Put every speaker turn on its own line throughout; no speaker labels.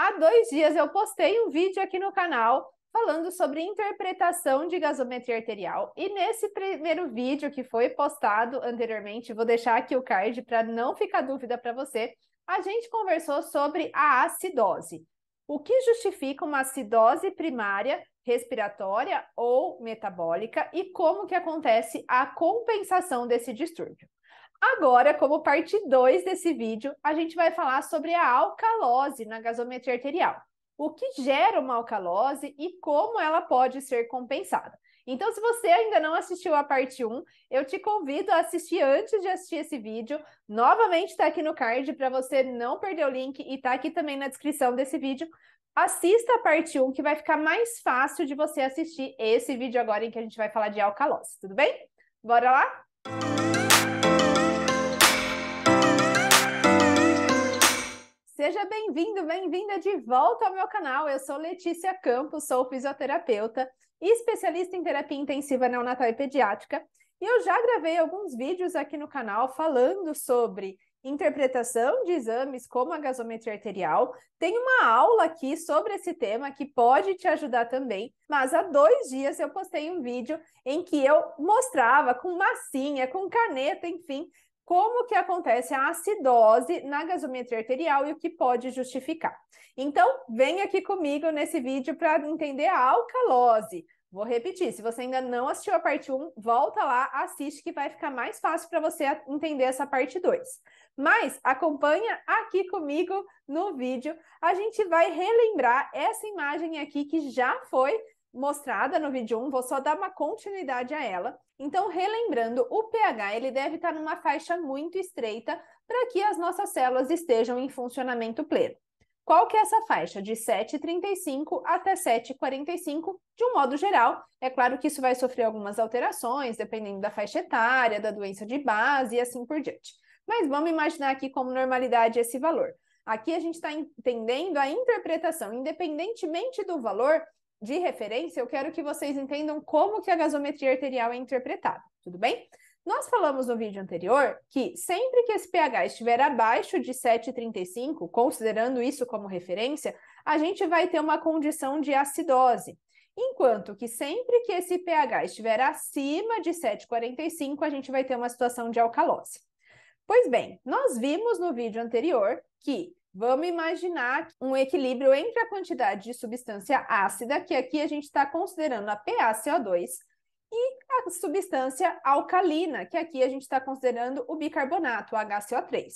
Há 2 dias eu postei um vídeo aqui no canal falando sobre interpretação de gasometria arterial. E nesse primeiro vídeo que foi postado anteriormente, vou deixar aqui o card para não ficar dúvida para você, a gente conversou sobre a acidose. O que justifica uma acidose primária, respiratória ou metabólica e como que acontece a compensação desse distúrbio. Agora, como parte 2 desse vídeo, a gente vai falar sobre a alcalose na gasometria arterial. O que gera uma alcalose e como ela pode ser compensada. Então, se você ainda não assistiu a parte 1, eu te convido a assistir antes de assistir esse vídeo. Novamente está aqui no card para você não perder o link e está aqui também na descrição desse vídeo. Assista a parte 1 que vai ficar mais fácil de você assistir esse vídeo agora em que a gente vai falar de alcalose, tudo bem? Bora lá? Seja bem-vindo, bem-vinda de volta ao meu canal. Eu sou Letícia Campos, sou fisioterapeuta e especialista em terapia intensiva neonatal e pediátrica. E eu já gravei alguns vídeos aqui no canal falando sobre interpretação de exames como a gasometria arterial. Tem uma aula aqui sobre esse tema que pode te ajudar também. Mas há 2 dias eu postei um vídeo em que eu mostrava com massinha, com caneta, enfim, como que acontece a acidose na gasometria arterial e o que pode justificar. Então, vem aqui comigo nesse vídeo para entender a alcalose. Vou repetir, se você ainda não assistiu a parte 1, volta lá, assiste que vai ficar mais fácil para você entender essa parte 2. Mas acompanha aqui comigo no vídeo, a gente vai relembrar essa imagem aqui que já foi mostrada no vídeo 1, vou só dar uma continuidade a ela. Então, relembrando, o pH ele deve estar numa faixa muito estreita para que as nossas células estejam em funcionamento pleno. Qual que é essa faixa? De 7,35 até 7,45, de um modo geral. É claro que isso vai sofrer algumas alterações, dependendo da faixa etária, da doença de base e assim por diante. Mas vamos imaginar aqui como normalidade esse valor. Aqui a gente está entendendo a interpretação, independentemente do valor de referência, eu quero que vocês entendam como que a gasometria arterial é interpretada, tudo bem? Nós falamos no vídeo anterior que sempre que esse pH estiver abaixo de 7,35, considerando isso como referência, a gente vai ter uma condição de acidose. Enquanto que sempre que esse pH estiver acima de 7,45, a gente vai ter uma situação de alcalose. Pois bem, nós vimos no vídeo anterior que vamos imaginar um equilíbrio entre a quantidade de substância ácida, que aqui a gente está considerando a PaCO2, e a substância alcalina, que aqui a gente está considerando o bicarbonato, o HCO3.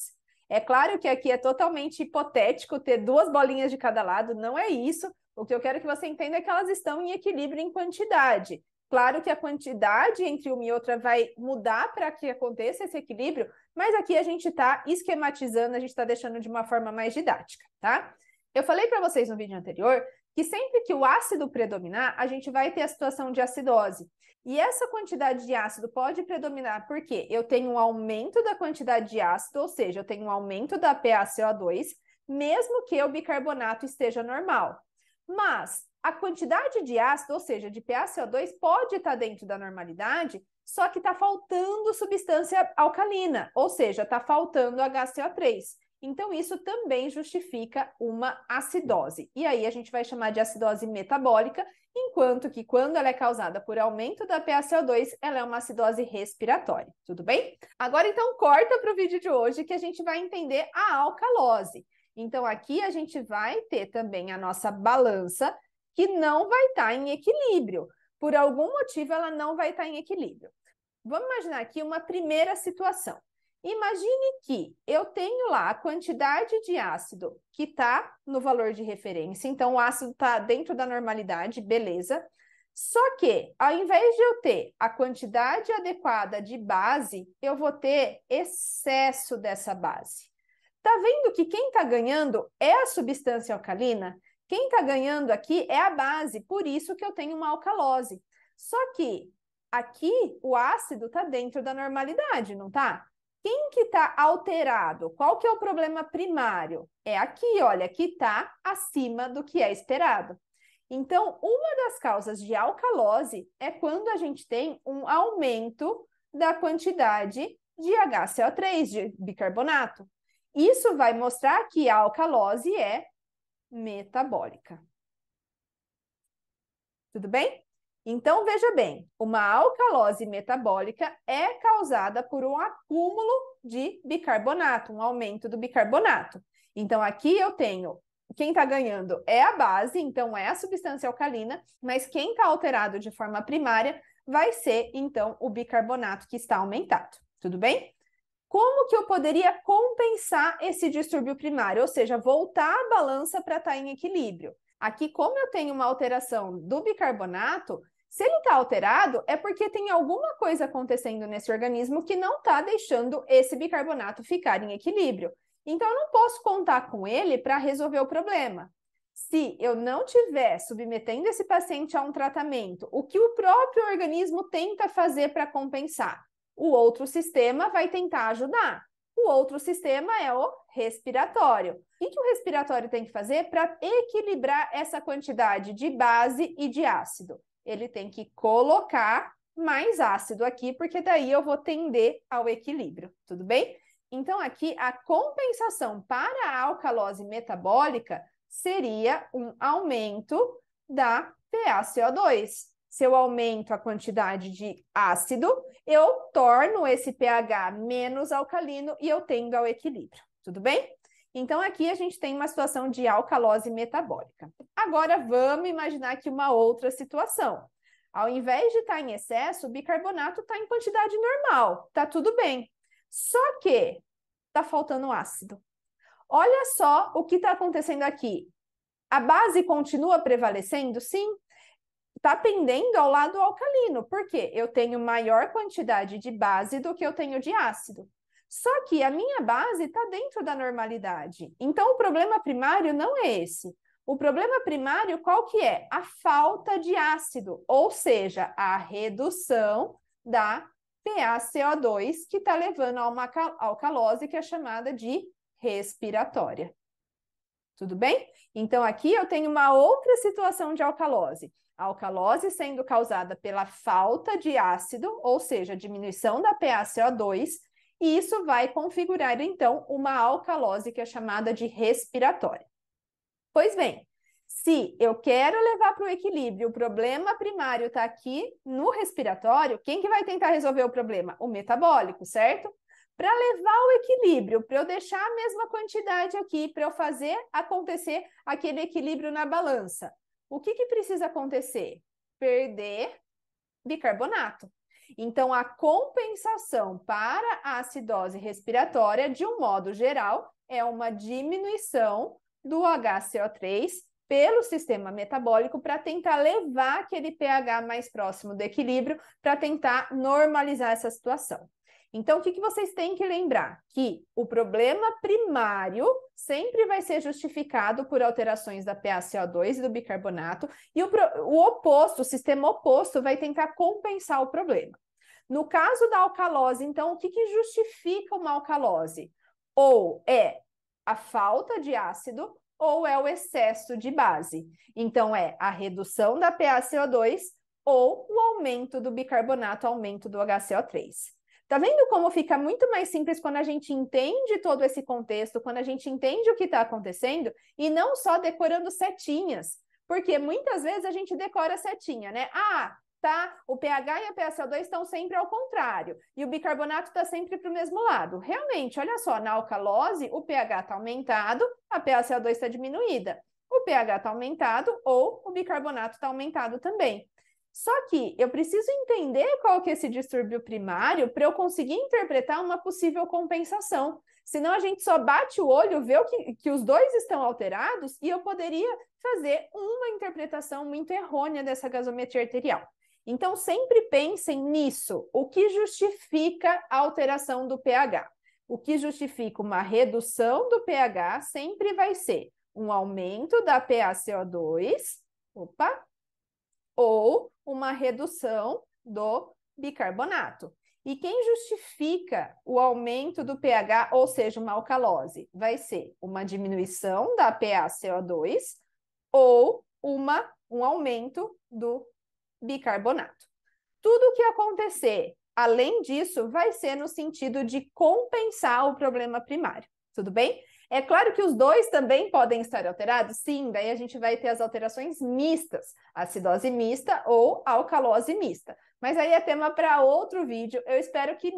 É claro que aqui é totalmente hipotético ter 2 bolinhas de cada lado, não é isso. O que eu quero que você entenda é que elas estão em equilíbrio em quantidade. Claro que a quantidade entre uma e outra vai mudar para que aconteça esse equilíbrio, mas aqui a gente está esquematizando, a gente está deixando de uma forma mais didática, tá? Eu falei para vocês no vídeo anterior que sempre que o ácido predominar, a gente vai ter a situação de acidose. E essa quantidade de ácido pode predominar porque eu tenho um aumento da quantidade de ácido, ou seja, eu tenho um aumento da PaCO2, mesmo que o bicarbonato esteja normal. Mas a quantidade de ácido, ou seja, de PaCO2, pode estar dentro da normalidade, só que está faltando substância alcalina, ou seja, está faltando HCO3. Então, isso também justifica uma acidose. E aí a gente vai chamar de acidose metabólica, enquanto que quando ela é causada por aumento da PaCO2, ela é uma acidose respiratória, tudo bem? Agora, então, corta para o vídeo de hoje que a gente vai entender a alcalose. Então, aqui a gente vai ter também a nossa balança, que não vai estar em equilíbrio. Por algum motivo, ela não vai estar em equilíbrio. Vamos imaginar aqui uma primeira situação. Imagine que eu tenho lá a quantidade de ácido que está no valor de referência, então o ácido está dentro da normalidade, beleza. Só que, ao invés de eu ter a quantidade adequada de base, eu vou ter excesso dessa base. Tá vendo que quem está ganhando é a substância alcalina? Quem está ganhando aqui é a base, por isso que eu tenho uma alcalose. Só que aqui o ácido está dentro da normalidade, não está? Quem que está alterado? Qual que é o problema primário? É aqui, olha, que está acima do que é esperado. Então, uma das causas de alcalose é quando a gente tem um aumento da quantidade de HCO3, de bicarbonato. Isso vai mostrar que a alcalose é metabólica. Tudo bem? Então, veja bem, uma alcalose metabólica é causada por um acúmulo de bicarbonato, um aumento do bicarbonato. Então, aqui eu tenho, quem está ganhando é a base, então é a substância alcalina, mas quem está alterado de forma primária vai ser, então, o bicarbonato que está aumentado. Tudo bem? Como que eu poderia compensar esse distúrbio primário? Ou seja, voltar a balança para estar em equilíbrio. Aqui, como eu tenho uma alteração do bicarbonato, se ele está alterado, é porque tem alguma coisa acontecendo nesse organismo que não está deixando esse bicarbonato ficar em equilíbrio. Então, eu não posso contar com ele para resolver o problema. Se eu não estiver submetendo esse paciente a um tratamento, o que o próprio organismo tenta fazer para compensar? O outro sistema vai tentar ajudar. O outro sistema é o respiratório. O que o respiratório tem que fazer para equilibrar essa quantidade de base e de ácido? Ele tem que colocar mais ácido aqui, porque daí eu vou tender ao equilíbrio, tudo bem? Então, aqui, a compensação para a alcalose metabólica seria um aumento da PaCO2. Se eu aumento a quantidade de ácido, eu torno esse pH menos alcalino e eu tendo ao equilíbrio, tudo bem? Então, aqui a gente tem uma situação de alcalose metabólica. Agora, vamos imaginar aqui uma outra situação. Ao invés de estar em excesso, o bicarbonato está em quantidade normal, está tudo bem. Só que está faltando ácido. Olha só o que está acontecendo aqui. A base continua prevalecendo? Sim. Está pendendo ao lado alcalino. Por quê? Eu tenho maior quantidade de base do que eu tenho de ácido. Só que a minha base está dentro da normalidade. Então, o problema primário não é esse. O problema primário qual que é? A falta de ácido, ou seja, a redução da PaCO2, que está levando a uma alcalose que é chamada de respiratória. Tudo bem? Então, aqui eu tenho uma outra situação de alcalose. A alcalose sendo causada pela falta de ácido, ou seja, diminuição da PaCO2, e isso vai configurar, então, uma alcalose que é chamada de respiratória. Pois bem, se eu quero levar para o equilíbrio, o problema primário está aqui no respiratório, quem que vai tentar resolver o problema? O metabólico, certo? Para levar o equilíbrio, para eu deixar a mesma quantidade aqui, para eu fazer acontecer aquele equilíbrio na balança. O que precisa acontecer? Perder bicarbonato. Então, a compensação para a acidose respiratória, de um modo geral, é uma diminuição do HCO3 pelo sistema metabólico para tentar levar aquele pH mais próximo do equilíbrio, para tentar normalizar essa situação. Então, o que vocês têm que lembrar? Que o problema primário sempre vai ser justificado por alterações da PaCO2 e do bicarbonato, e o oposto, o sistema oposto, vai tentar compensar o problema. No caso da alcalose, então, o que justifica uma alcalose? Ou é a falta de ácido, ou é o excesso de base. Então, é a redução da PaCO2 ou o aumento do bicarbonato, aumento do HCO3. Tá vendo como fica muito mais simples quando a gente entende todo esse contexto, quando a gente entende o que está acontecendo e não só decorando setinhas, porque muitas vezes a gente decora setinha, né? Ah, tá, o pH e a PaCO2 estão sempre ao contrário e o bicarbonato está sempre para o mesmo lado. Realmente, olha só, na alcalose o pH está aumentado, a PaCO2 está diminuída. O pH está aumentado ou o bicarbonato está aumentado também. Só que eu preciso entender qual que é esse distúrbio primário para eu conseguir interpretar uma possível compensação. Senão a gente só bate o olho, vê que os dois estão alterados e eu poderia fazer uma interpretação muito errônea dessa gasometria arterial. Então, sempre pensem nisso. O que justifica a alteração do pH? O que justifica uma redução do pH sempre vai ser um aumento da PaCO2, ou uma redução do bicarbonato. E quem justifica o aumento do pH, ou seja, uma alcalose, vai ser uma diminuição da PaCO2 ou um aumento do bicarbonato. Tudo o que acontecer além disso vai ser no sentido de compensar o problema primário, tudo bem? É claro que os dois também podem estar alterados? Sim, daí a gente vai ter as alterações mistas, acidose mista ou alcalose mista. Mas aí é tema para outro vídeo. Eu espero que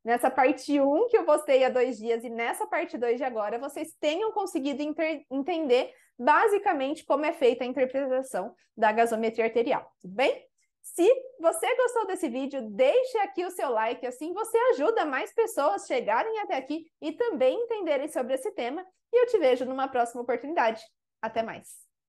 nessa parte 1 que eu postei há 2 dias e nessa parte 2 de agora, vocês tenham conseguido entender basicamente como é feita a interpretação da gasometria arterial, tudo bem? Se você gostou desse vídeo, deixe aqui o seu like, assim você ajuda mais pessoas a chegarem até aqui e também entenderem sobre esse tema. E eu te vejo numa próxima oportunidade. Até mais!